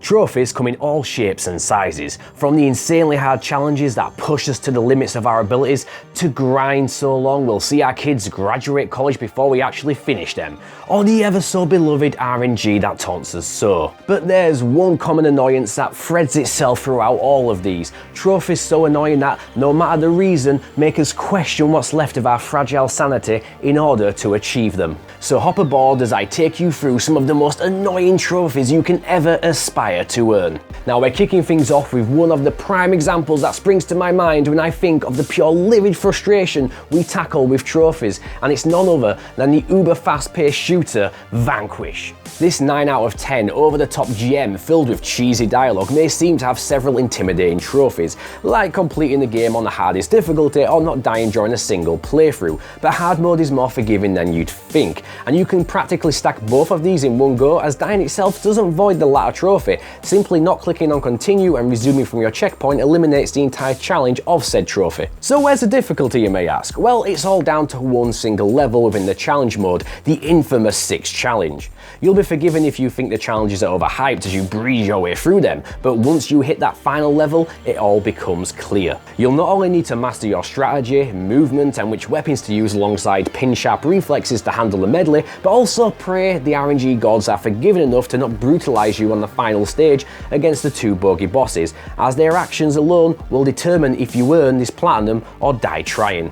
Trophies come in all shapes and sizes, from the insanely hard challenges that push us to the limits of our abilities, to grind so long we'll see our kids graduate college before we actually finish them, or the ever so beloved RNG that taunts us so. But there's one common annoyance that threads itself throughout all of these. Trophies so annoying that, no matter the reason, make us question what's left of our fragile sanity in order to achieve them. So hop aboard as I take you through some of the most annoying trophies you can ever aspire to earn. Now we're kicking things off with one of the prime examples that springs to my mind when I think of the pure livid frustration we tackle with trophies, and it's none other than the uber fast-paced shooter Vanquish. This 9 out of 10 over-the-top GM filled with cheesy dialogue may seem to have several intimidating trophies, like completing the game on the hardest difficulty or not dying during a single playthrough, but hard mode is more forgiving than you'd think, and you can practically stack both of these in one go, as dying itself doesn't void the latter trophy. Simply not clicking on continue and resuming from your checkpoint eliminates the entire challenge of said trophy. So where's the difficulty, you may ask? Well, it's all down to one single level within the challenge mode, the infamous 6 challenge. You'll be forgiven if you think the challenges are overhyped as you breeze your way through them, but once you hit that final level, it all becomes clear. You'll not only need to master your strategy, movement, and which weapons to use alongside pin-sharp reflexes to handle the medley, but also pray the RNG gods are forgiving enough to not brutalize you on the final stage against the 2 bogey bosses, as their actions alone will determine if you earn this platinum or die trying.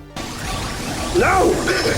No!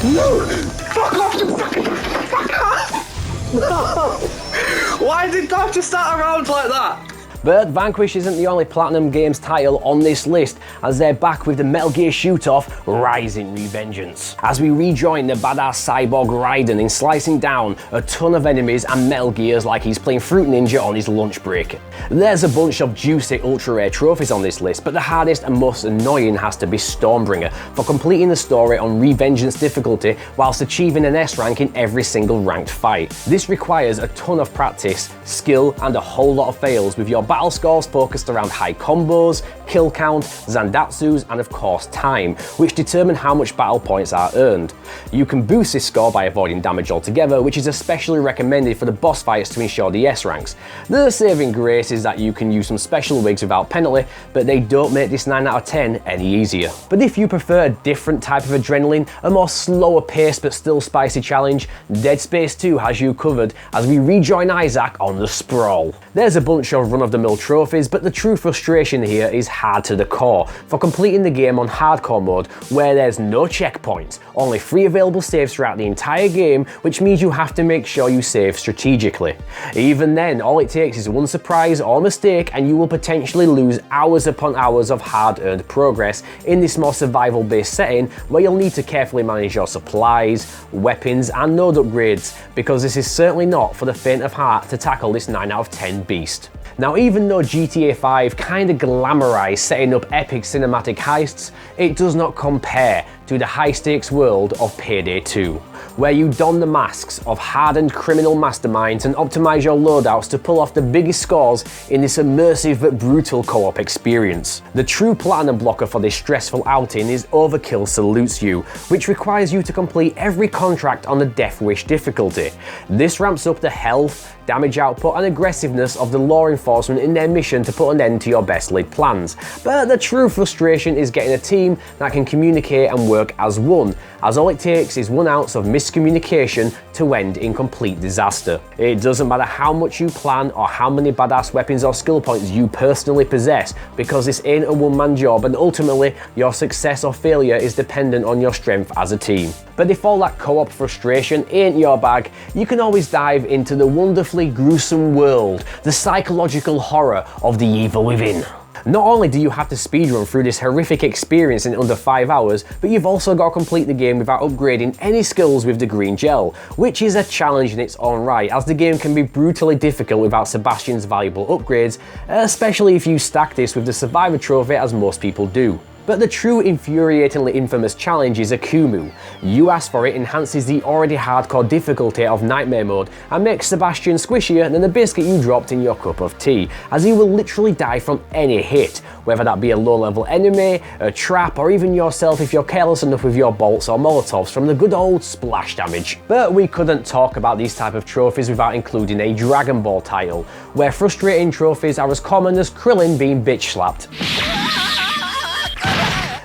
No! Fuck off, you fucking... Fuck off! No! Why did God just start around like that? But Vanquish isn't the only Platinum Games title on this list, as they're back with the Metal Gear shoot-off Rising Revengeance, as we rejoin the badass cyborg Raiden in slicing down a ton of enemies and Metal Gears like he's playing Fruit Ninja on his lunch break. There's a bunch of juicy ultra rare trophies on this list, but the hardest and most annoying has to be Stormbringer for completing the story on Revengeance difficulty whilst achieving an S rank in every single ranked fight. This requires a ton of practice, skill, and a whole lot of fails, with your battle scores focused around high combos, kill count, Zandatsus, and of course time, which determine how much battle points are earned. You can boost this score by avoiding damage altogether, which is especially recommended for the boss fights to ensure the S ranks. The saving grace is that you can use some special wigs without penalty, but they don't make this 9 out of 10 any easier. But if you prefer a different type of adrenaline, a more slower paced but still spicy challenge, Dead Space 2 has you covered as we rejoin Isaac on the Sprawl. There's a bunch of run-of-the-mill trophies, but the true frustration here is hard to the core for completing the game on hardcore mode, where there's no checkpoints, only 3 available saves throughout the entire game, which means you have to make sure you save strategically. Even then, all it takes is one surprise or mistake and you will potentially lose hours upon hours of hard-earned progress in this more survival-based setting, where you'll need to carefully manage your supplies, weapons, and node upgrades, because this is certainly not for the faint of heart to tackle this 9 out of 10 beast. Now, even though GTA 5 kinda glamorized setting up epic cinematic heists, it does not compare to the high-stakes world of Payday 2, where you don the masks of hardened criminal masterminds and optimize your loadouts to pull off the biggest scores in this immersive but brutal co-op experience. The true platinum blocker for this stressful outing is Overkill Salutes You, which requires you to complete every contract on the Death Wish difficulty. This ramps up the health, damage output, and aggressiveness of the law enforcement in their mission to put an end to your best laid plans. But the true frustration is getting a team that can communicate and work as one, as all it takes is 1 ounce of miscommunication to end in complete disaster. It doesn't matter how much you plan or how many badass weapons or skill points you personally possess, because this ain't a one-man job, and ultimately your success or failure is dependent on your strength as a team. But if all that co-op frustration ain't your bag, you can always dive into the wonderfully gruesome world, the psychological horror of the evil within. Not only do you have to speedrun through this horrific experience in under 5 hours, but you've also got to complete the game without upgrading any skills with the green gel, which is a challenge in its own right, as the game can be brutally difficult without Sebastian's valuable upgrades, especially if you stack this with the Survivor trophy as most people do. But the true infuriatingly infamous challenge is Akumu. You ask for it, enhances the already hardcore difficulty of Nightmare mode and makes Sebastian squishier than the biscuit you dropped in your cup of tea, as he will literally die from any hit, whether that be a low level enemy, a trap, or even yourself if you're careless enough with your bolts or molotovs from the good old splash damage. But we couldn't talk about these type of trophies without including a Dragon Ball title, where frustrating trophies are as common as Krillin being bitch slapped.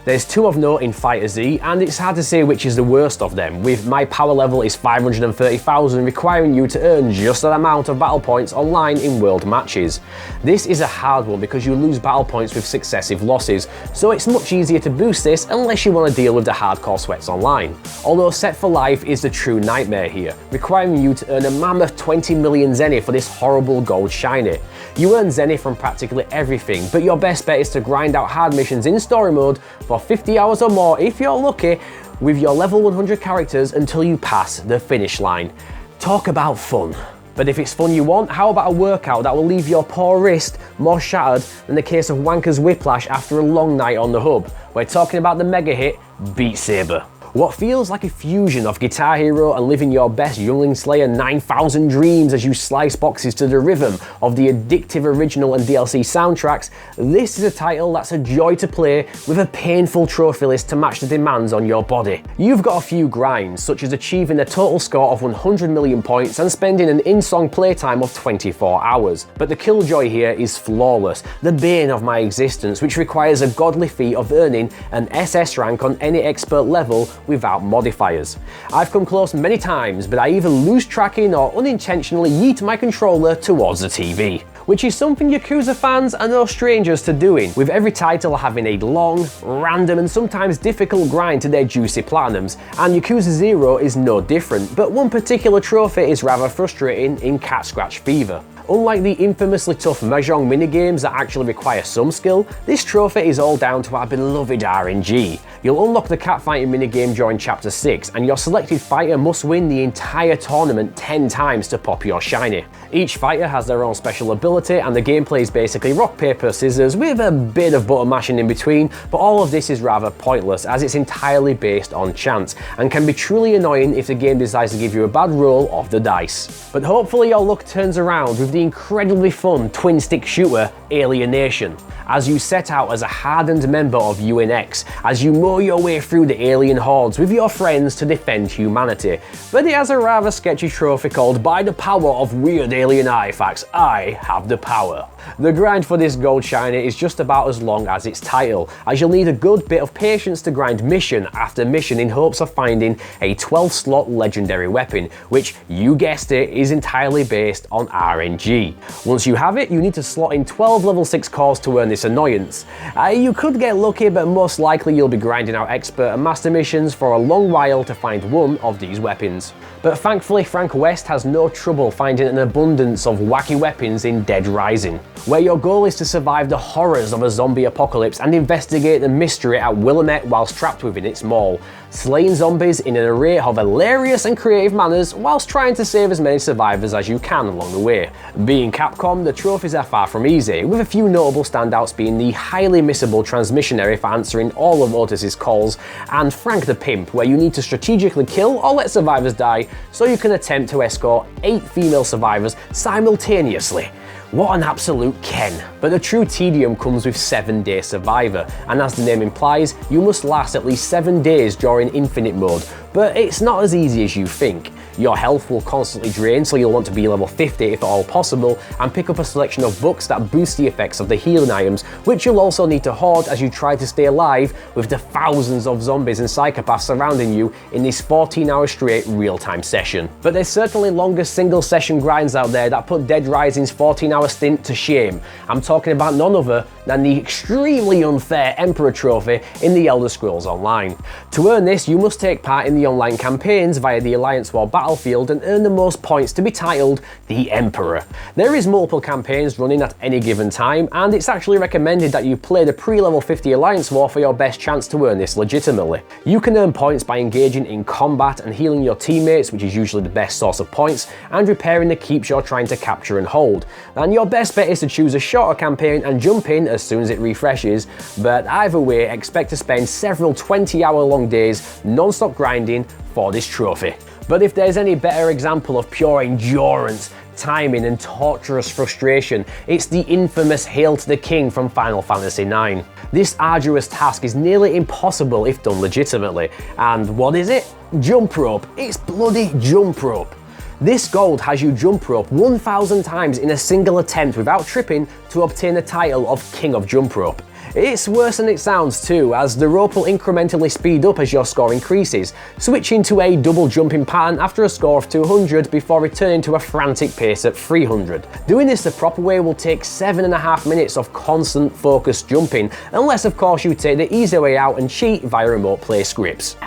There's two of note in Fighter Z, and it's hard to say which is the worst of them, with my power level is 530,000 requiring you to earn just that amount of battle points online in world matches. This is a hard one because you lose battle points with successive losses, so it's much easier to boost this unless you want to deal with the hardcore sweats online. Although Set for Life is the true nightmare here, requiring you to earn a mammoth 20 million zenny for this horrible gold shiny. You earn zenny from practically everything, but your best bet is to grind out hard missions in story mode for 50 hours or more if you're lucky, with your level 100 characters until you pass the finish line. Talk about fun. But if it's fun you want, how about a workout that will leave your poor wrist more shattered than the case of Wanker's whiplash after a long night on the hub? We're talking about the mega hit Beat Saber. What feels like a fusion of Guitar Hero and Living Your Best Youngling Slayer 9000 Dreams as you slice boxes to the rhythm of the addictive original and DLC soundtracks, this is a title that's a joy to play with a painful trophy list to match the demands on your body. You've got a few grinds, such as achieving a total score of 100 million points and spending an in-song playtime of 24 hours. But the killjoy here is flawless, the bane of my existence, which requires a godly feat of earning an SS rank on any expert level without modifiers. I've come close many times, but I either lose tracking or unintentionally yeet my controller towards the TV, which is something Yakuza fans are no strangers to doing, with every title having a long, random and sometimes difficult grind to their juicy platinums, and Yakuza 0 is no different, but one particular trophy is rather frustrating in Cat Scratch Fever. Unlike the infamously tough Mahjong minigames that actually require some skill, this trophy is all down to our beloved RNG. You'll unlock the cat fighting minigame during Chapter 6, and your selected fighter must win the entire tournament 10 times to pop your shiny. Each fighter has their own special ability, and the gameplay is basically rock, paper, scissors with a bit of button mashing in between, but all of this is rather pointless as it's entirely based on chance, and can be truly annoying if the game decides to give you a bad roll of the dice. But hopefully your luck turns around with the incredibly fun twin-stick shooter Alienation, as you set out as a hardened member of UNX, as you mow your way through the alien hordes with your friends to defend humanity. But it has a rather sketchy trophy called By the Power of Weird Alien Artifacts, I Have the Power. The grind for this gold shiny is just about as long as its title, as you'll need a good bit of patience to grind mission after mission in hopes of finding a 12-slot legendary weapon, which, you guessed it, is entirely based on RNG. Once you have it, you need to slot in 12 level 6 cores to earn this annoyance. You could get lucky, but most likely you'll be grinding out expert and master missions for a long while to find one of these weapons. But thankfully Frank West has no trouble finding an abundance of wacky weapons in Dead Rising, where your goal is to survive the horrors of a zombie apocalypse and investigate the mystery at Willamette whilst trapped within its mall, slaying zombies in an array of hilarious and creative manners whilst trying to save as many survivors as you can along the way. Being Capcom, the trophies are far from easy, with a few notable standouts being the highly missable Transmissionary for answering all of Otis's calls, and Frank the Pimp, where you need to strategically kill or let survivors die so you can attempt to escort 8 female survivors simultaneously. What an absolute ken. But the true tedium comes with 7-Day Survivor, and as the name implies, you must last at least 7 days during Infinite Mode, but it's not as easy as you think. Your health will constantly drain, so you'll want to be level 50 if at all possible, and pick up a selection of books that boost the effects of the healing items, which you'll also need to hoard as you try to stay alive with the thousands of zombies and psychopaths surrounding you in this 14-hour straight real-time session. But there's certainly longer single-session grinds out there that put Dead Rising's 14-hour stint to shame. I'm talking about none other than the extremely unfair Emperor Trophy in the Elder Scrolls Online. To earn this, you must take part in the online campaigns via the Alliance War battlefield and earn the most points to be titled the Emperor. There is multiple campaigns running at any given time, and it's actually recommended that you play the pre-level 50 Alliance War for your best chance to earn this legitimately. You can earn points by engaging in combat and healing your teammates, which is usually the best source of points, and repairing the keeps you're trying to capture and hold. And your best bet is to choose a shorter campaign and jump in as soon as it refreshes, but either way, expect to spend several 20-hour-long days non-stop grinding for this trophy. But if there's any better example of pure endurance, timing and torturous frustration, it's the infamous Hail to the King from Final Fantasy IX. This arduous task is nearly impossible if done legitimately. And what is it? Jump rope. It's bloody jump rope. This gold has you jump rope 1,000 times in a single attempt without tripping to obtain the title of King of Jump Rope. It's worse than it sounds too, as the rope will incrementally speed up as your score increases, switching to a double jumping pattern after a score of 200 before returning to a frantic pace at 300. Doing this the proper way will take 7.5 minutes of constant focused jumping, unless of course you take the easy way out and cheat via remote play scripts.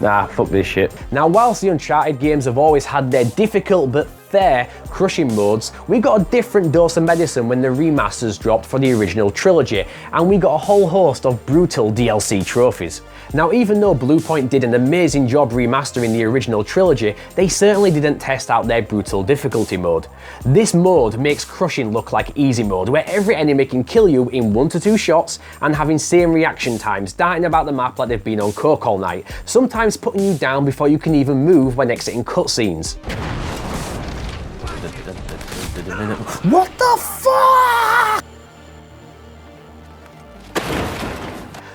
Nah, fuck this shit. Now, whilst the Uncharted games have always had their difficult but fair crushing modes, we got a different dose of medicine when the remasters dropped for the original trilogy, and we got a whole host of brutal DLC trophies. Now, even though Bluepoint did an amazing job remastering the original trilogy, they certainly didn't test out their brutal difficulty mode. This mode makes crushing look like easy mode, where every enemy can kill you in 1 to 2 shots and having same reaction times, darting about the map like they've been on coke all night, sometimes putting you down before you can even move when exiting cutscenes. What the fuck?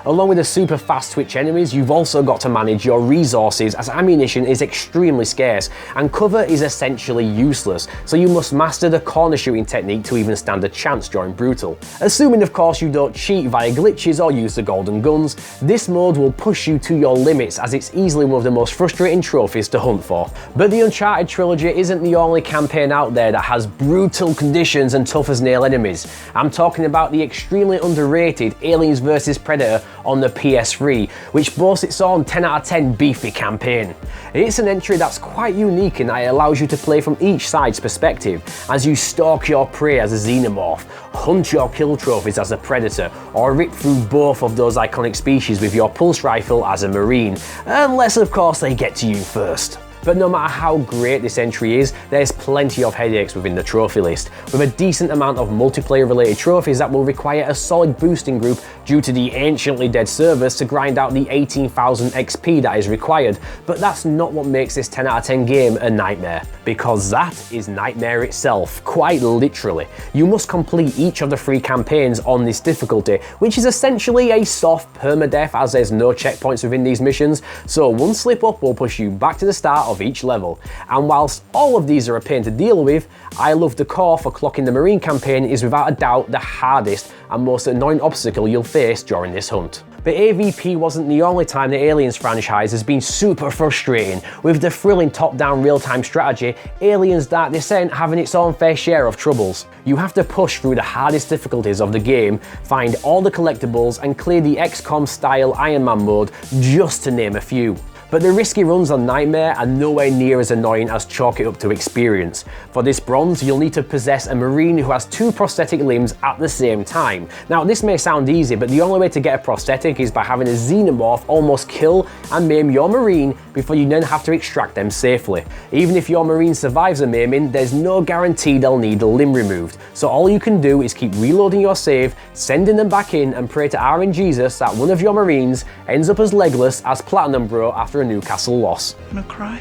Along with the super fast twitch enemies, you've also got to manage your resources, as ammunition is extremely scarce and cover is essentially useless, so you must master the corner shooting technique to even stand a chance during Brutal. Assuming of course you don't cheat via glitches or use the golden guns, this mode will push you to your limits, as it's easily one of the most frustrating trophies to hunt for. But the Uncharted trilogy isn't the only campaign out there that has brutal conditions and tough as nail enemies. I'm talking about the extremely underrated Aliens vs Predator on the PS3, which boasts its own 10 out of 10 beefy campaign. It's an entry that's quite unique in that it allows you to play from each side's perspective, as you stalk your prey as a xenomorph, hunt your kill trophies as a predator, or rip through both of those iconic species with your pulse rifle as a marine, unless of course they get to you first. But no matter how great this entry is, there's plenty of headaches within the trophy list, with a decent amount of multiplayer related trophies that will require a solid boosting group due to the anciently dead servers to grind out the 18,000 XP that is required. But that's not what makes this 10 out of 10 game a nightmare, because that is nightmare itself, quite literally. You must complete each of the 3 campaigns on this difficulty, which is essentially a soft permadeath, as there's no checkpoints within these missions, so one slip up will push you back to the start of each level. And whilst all of these are a pain to deal with, I love the core for clocking the Marine campaign is without a doubt the hardest and most annoying obstacle you'll face during this hunt. But AVP wasn't the only time the Aliens franchise has been super frustrating, with the thrilling top-down real-time strategy, Aliens Dark Descent having its own fair share of troubles. You have to push through the hardest difficulties of the game, find all the collectibles and clear the XCOM style Iron Man mode, just to name a few. But the risky runs on Nightmare are nowhere near as annoying as chalk it up to experience. For this bronze, you'll need to possess a Marine who has 2 prosthetic limbs at the same time. Now, this may sound easy, but the only way to get a prosthetic is by having a xenomorph almost kill and maim your Marine before you then have to extract them safely. Even if your Marine survives a maiming, there's no guarantee they'll need a limb removed. So all you can do is keep reloading your save, sending them back in, and pray to RNGesus that one of your Marines ends up as legless as Platinum Bro after a Newcastle loss. I'm gonna cry.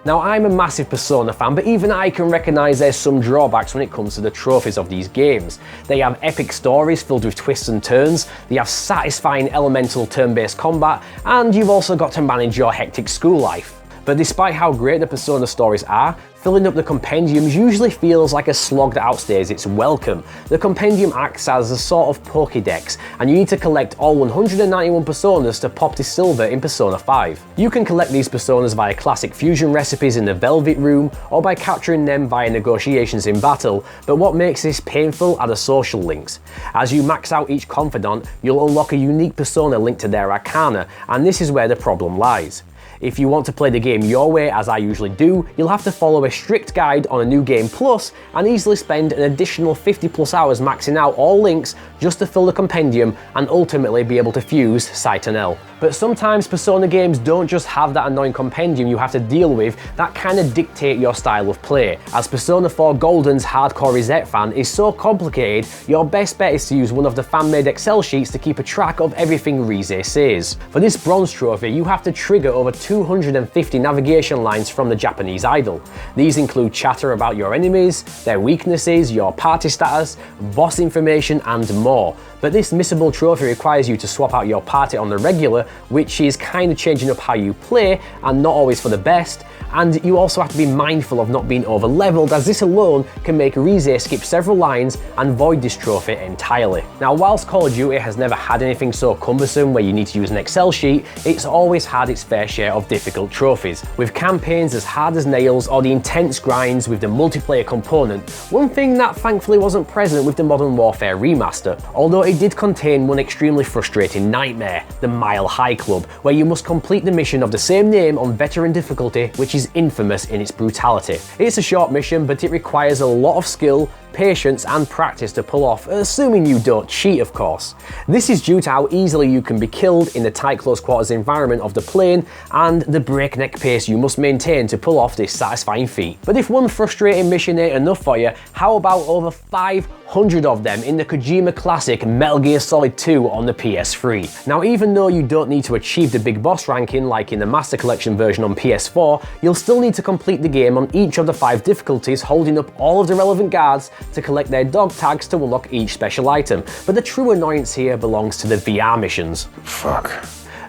Now, I'm a massive Persona fan, but even I can recognise there's some drawbacks when it comes to the trophies of these games. They have epic stories filled with twists and turns, they have satisfying elemental turn-based combat, and you've also got to manage your hectic school life. But despite how great the Persona stories are, Filling up the compendiums usually feels like a slog that outstays its welcome. The compendium acts as a sort of Pokédex, and you need to collect all 191 personas to pop to silver in Persona 5. You can collect these personas via classic fusion recipes in the Velvet Room, or by capturing them via negotiations in battle, but what makes this painful are the social links. As you max out each confidant, you'll unlock a unique persona linked to their arcana, and this is where the problem lies. If you want to play the game your way, as I usually do, you'll have to follow a strict guide on a New Game Plus and easily spend an additional 50 plus hours maxing out all links just to fill the compendium and ultimately be able to fuse Sight and L. But sometimes Persona games don't just have that annoying compendium you have to deal with that kind of dictate your style of play. As Persona 4 Golden's hardcore reset fan is so complicated, your best bet is to use one of the fan-made Excel sheets to keep a track of everything Rize says. For this bronze trophy, you have to trigger over 250 navigation lines from the Japanese idol. These include chatter about your enemies, their weaknesses, your party status, boss information, and more. But this missable trophy requires you to swap out your party on the regular, which is kind of changing up how you play and not always for the best. And you also have to be mindful of not being over leveled, as this alone can make Rize skip several lines and void this trophy entirely. Now, whilst Call of Duty has never had anything so cumbersome where you need to use an Excel sheet, it's always had its fair share of difficult trophies. With campaigns as hard as nails or the intense grinds with the multiplayer component, one thing that thankfully wasn't present with the Modern Warfare remaster, although it did contain one extremely frustrating nightmare, the Mile High Club, where you must complete the mission of the same name on veteran difficulty, which is infamous in its brutality. It's a short mission, but it requires a lot of skill, patience and practice to pull off, assuming you don't cheat of course. This is due to how easily you can be killed in the tight close quarters environment of the plane and the breakneck pace you must maintain to pull off this satisfying feat. But if one frustrating mission ain't enough for you, how about over 500 of them in the Kojima classic Metal Gear Solid 2 on the PS3. Now, even though you don't need to achieve the big boss ranking like in the Master Collection version on PS4, you'll still need to complete the game on each of the 5 difficulties, holding up all of the relevant guards to collect their dog tags to unlock each special item. But the true annoyance here belongs to the VR missions. Fuck.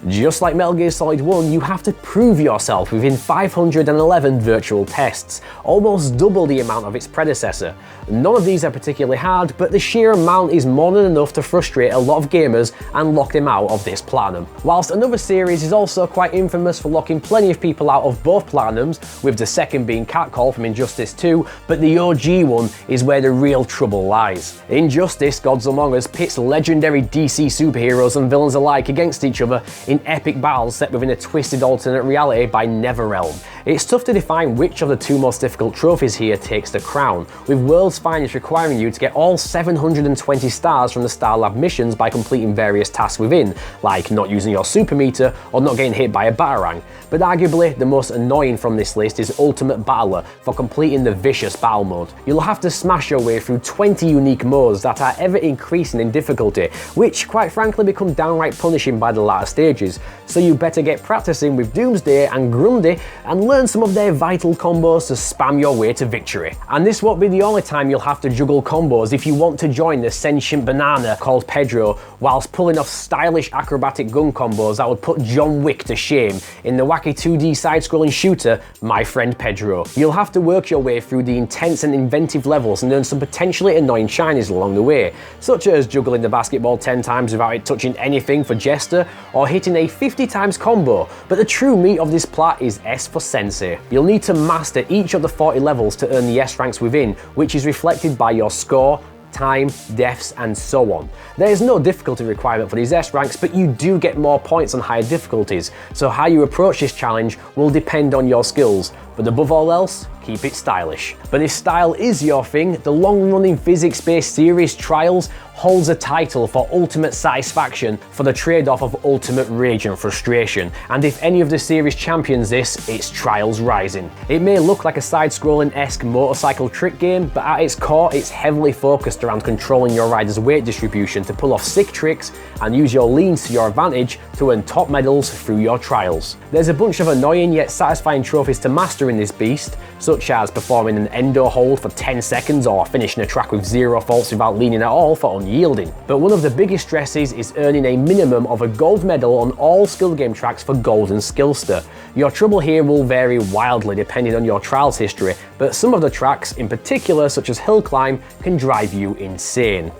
Just like Metal Gear Solid 1, you have to prove yourself within 511 virtual tests, almost double the amount of its predecessor. None of these are particularly hard, but the sheer amount is more than enough to frustrate a lot of gamers and lock them out of this platinum. Whilst another series is also quite infamous for locking plenty of people out of both platinums, with the second being Catcall from Injustice 2, but the OG one is where the real trouble lies. Injustice Gods Among Us pits legendary DC superheroes and villains alike against each other in epic battles set within a twisted alternate reality by NetherRealm. It's tough to define which of the 2 most difficult trophies here takes the crown, with World's Finest requiring you to get all 720 stars from the Star Lab missions by completing various tasks within, like not using your super meter or not getting hit by a batarang. But arguably the most annoying from this list is Ultimate Battler for completing the Vicious Battle mode. You'll have to smash your way through 20 unique modes that are ever increasing in difficulty, which quite frankly become downright punishing by the latter stages. So you better get practicing with Doomsday and Grundy and learn some of their vital combos to spam your way to victory. And this won't be the only time you'll have to juggle combos if you want to join the sentient banana called Pedro, whilst pulling off stylish acrobatic gun combos that would put John Wick to shame in the wacky 2D side-scrolling shooter My Friend Pedro. You'll have to work your way through the intense and inventive levels and earn some potentially annoying shinies along the way, such as juggling the basketball 10 times without it touching anything for Jester, or hitting a 50 times combo. But the true meat of this plat is S for Sensei. You'll need to master each of the 40 levels to earn the S ranks within, which is reflected by your score, time, deaths, and so on. There is no difficulty requirement for these S ranks, but you do get more points on higher difficulties, so how you approach this challenge will depend on your skills, but above all else, keep it stylish. But if style is your thing, the long-running physics-based series Trials holds a title for ultimate satisfaction for the trade-off of ultimate rage and frustration, and if any of the series champions this, it's Trials Rising. It may look like a side-scrolling-esque motorcycle trick game, but at its core it's heavily focused around controlling your rider's weight distribution to pull off sick tricks and use your leans to your advantage to earn top medals through your trials. There's a bunch of annoying yet satisfying trophies to master in this beast, so such as performing an endo hold for 10 seconds or finishing a track with 0 faults without leaning at all for unyielding. But one of the biggest stresses is earning a minimum of a gold medal on all skill game tracks for Golden Skillster. Your trouble here will vary wildly depending on your trials history, but some of the tracks in particular, such as Hill Climb, can drive you insane.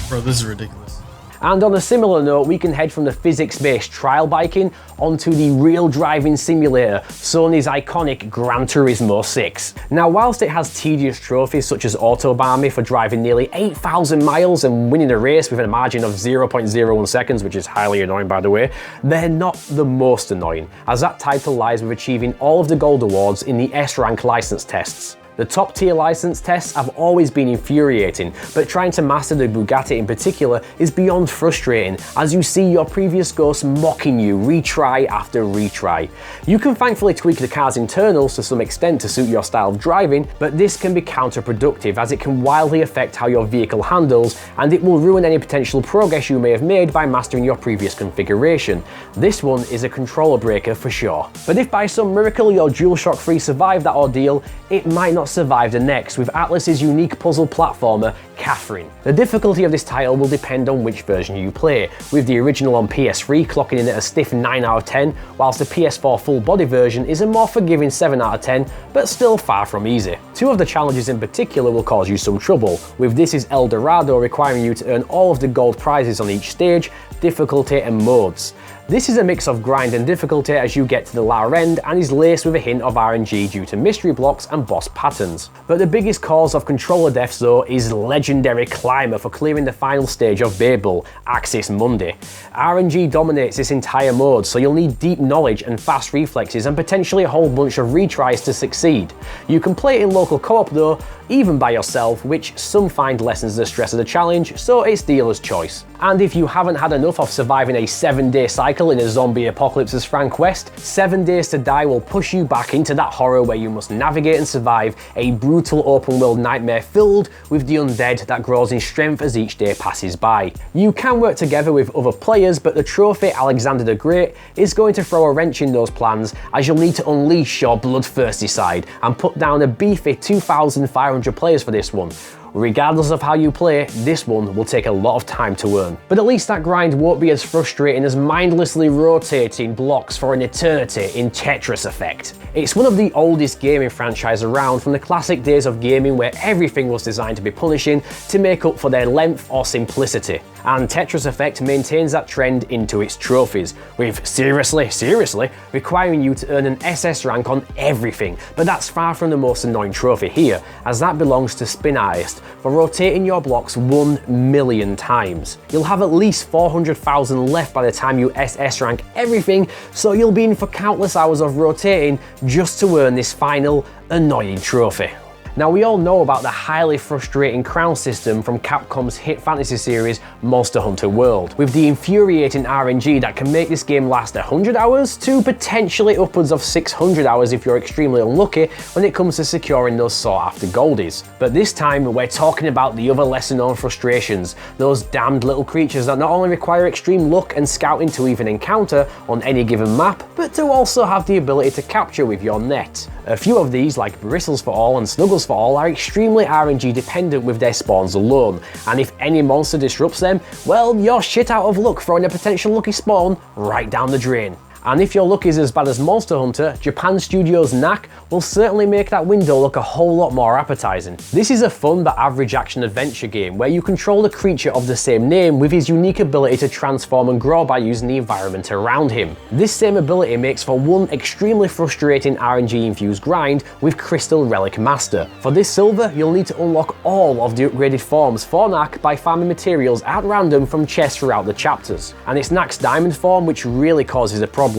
Bro, this is ridiculous. And on a similar note, we can head from the physics-based trial biking onto the real driving simulator, Sony's iconic Gran Turismo 6. Now, whilst it has tedious trophies such as Autobahn for driving nearly 8,000 miles and winning a race with a margin of 0.01 seconds, which is highly annoying by the way, they're not the most annoying, as that title lies with achieving all of the gold awards in the S-rank license tests. The top tier license tests have always been infuriating, but trying to master the Bugatti in particular is beyond frustrating, as you see your previous ghosts mocking you retry after retry. You can thankfully tweak the car's internals to some extent to suit your style of driving, but this can be counterproductive as it can wildly affect how your vehicle handles, and it will ruin any potential progress you may have made by mastering your previous configuration. This one is a controller breaker for sure. But if by some miracle your DualShock 3 survived that ordeal, it might not survive the next with Atlus's unique puzzle platformer, Catherine. The difficulty of this title will depend on which version you play, with the original on PS3 clocking in at a stiff 9 out of 10, whilst the PS4 full body version is a more forgiving 7 out of 10, but still far from easy. Two of the challenges in particular will cause you some trouble, with This is El Dorado requiring you to earn all of the gold prizes on each stage, difficulty and modes. This is a mix of grind and difficulty as you get to the lower end and is laced with a hint of RNG due to mystery blocks and boss patterns. But the biggest cause of controller deaths though is legendary climber for clearing the final stage of Babel, Axis Mundi. RNG dominates this entire mode, so you'll need deep knowledge and fast reflexes and potentially a whole bunch of retries to succeed. You can play it in local co-op though, even by yourself, which some find lessens the stress of the challenge, so it's dealer's choice. And if you haven't had enough of surviving a 7-day cycle in a zombie apocalypse as Frank West, 7 Days to Die will push you back into that horror where you must navigate and survive a brutal open world nightmare filled with the undead that grows in strength as each day passes by. You can work together with other players, but the trophy Alexander the Great is going to throw a wrench in those plans, as you'll need to unleash your bloodthirsty side and put down a beefy 2,500 players for this one. Regardless of how you play, this one will take a lot of time to earn. But at least that grind won't be as frustrating as mindlessly rotating blocks for an eternity in Tetris Effect. It's one of the oldest gaming franchises around, from the classic days of gaming where everything was designed to be punishing to make up for their length or simplicity. And Tetris Effect maintains that trend into its trophies, with seriously requiring you to earn an SS rank on everything. But that's far from the most annoying trophy here, as that belongs to Spin Artist for rotating your blocks 1 million times. You'll have at least 400,000 left by the time you SS rank everything, so you'll be in for countless hours of rotating just to earn this final annoying trophy. Now, we all know about the highly frustrating crown system from Capcom's hit fantasy series Monster Hunter World, with the infuriating RNG that can make this game last 100 hours to potentially upwards of 600 hours if you're extremely unlucky when it comes to securing those sought after goldies. But this time we're talking about the other lesser known frustrations, those damned little creatures that not only require extreme luck and scouting to even encounter on any given map, but to also have the ability to capture with your net. A few of these, like Bristles for All and Snuggles for All, are extremely RNG dependent with their spawns alone, and if any monster disrupts them, well, you're shit out of luck, throwing a potential lucky spawn right down the drain. And if your luck is as bad as Monster Hunter, Japan Studios' Knack will certainly make that window look a whole lot more appetizing. This is a fun but average action adventure game where you control a creature of the same name with his unique ability to transform and grow by using the environment around him. This same ability makes for one extremely frustrating RNG infused grind with Crystal Relic Master. For this silver, you'll need to unlock all of the upgraded forms for Knack by farming materials at random from chests throughout the chapters. And it's Knack's diamond form which really causes a problem,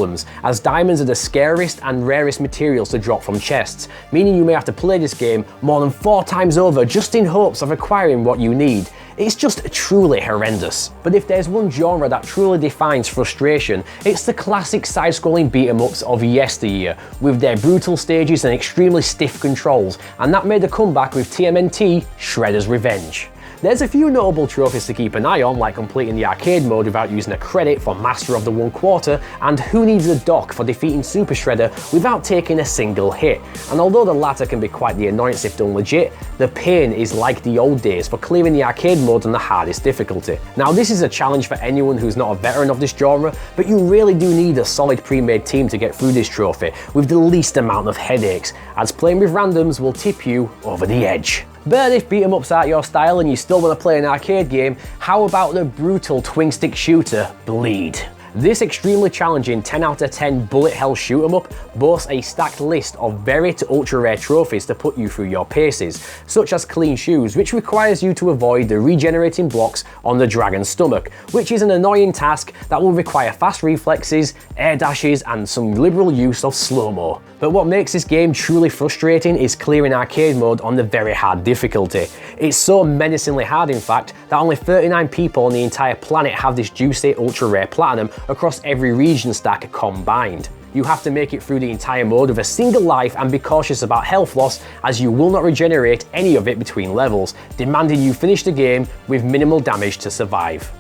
as diamonds are the scariest and rarest materials to drop from chests, meaning you may have to play this game more than 4 times over just in hopes of acquiring what you need. It's just truly horrendous. But if there's one genre that truly defines frustration, it's the classic side-scrolling beat-em-ups of yesteryear, with their brutal stages and extremely stiff controls, and that made a comeback with TMNT Shredder's Revenge. There's a few notable trophies to keep an eye on, like completing the arcade mode without using a credit for Master of the 1/4, and Who Needs a Dock for defeating Super Shredder without taking a single hit. And although the latter can be quite the annoyance if done legit, the pain is like the old days for clearing the arcade mode on the hardest difficulty. Now this is a challenge for anyone who's not a veteran of this genre, but you really do need a solid pre-made team to get through this trophy with the least amount of headaches, as playing with randoms will tip you over the edge. But if beat 'em ups aren't your style and you still want to play an arcade game, how about the brutal twin stick shooter Bleed? This extremely challenging 10 out of 10 bullet hell shoot 'em up boasts a stacked list of very to ultra rare trophies to put you through your paces, such as clean shoes, which requires you to avoid the regenerating blocks on the dragon's stomach, which is an annoying task that will require fast reflexes, air dashes and some liberal use of slow-mo. But what makes this game truly frustrating is clearing arcade mode on the very hard difficulty. It's so menacingly hard in fact that only 39 people on the entire planet have this juicy ultra rare platinum across every region stack combined. You have to make it through the entire mode with a single life and be cautious about health loss, as you will not regenerate any of it between levels, demanding you finish the game with minimal damage to survive.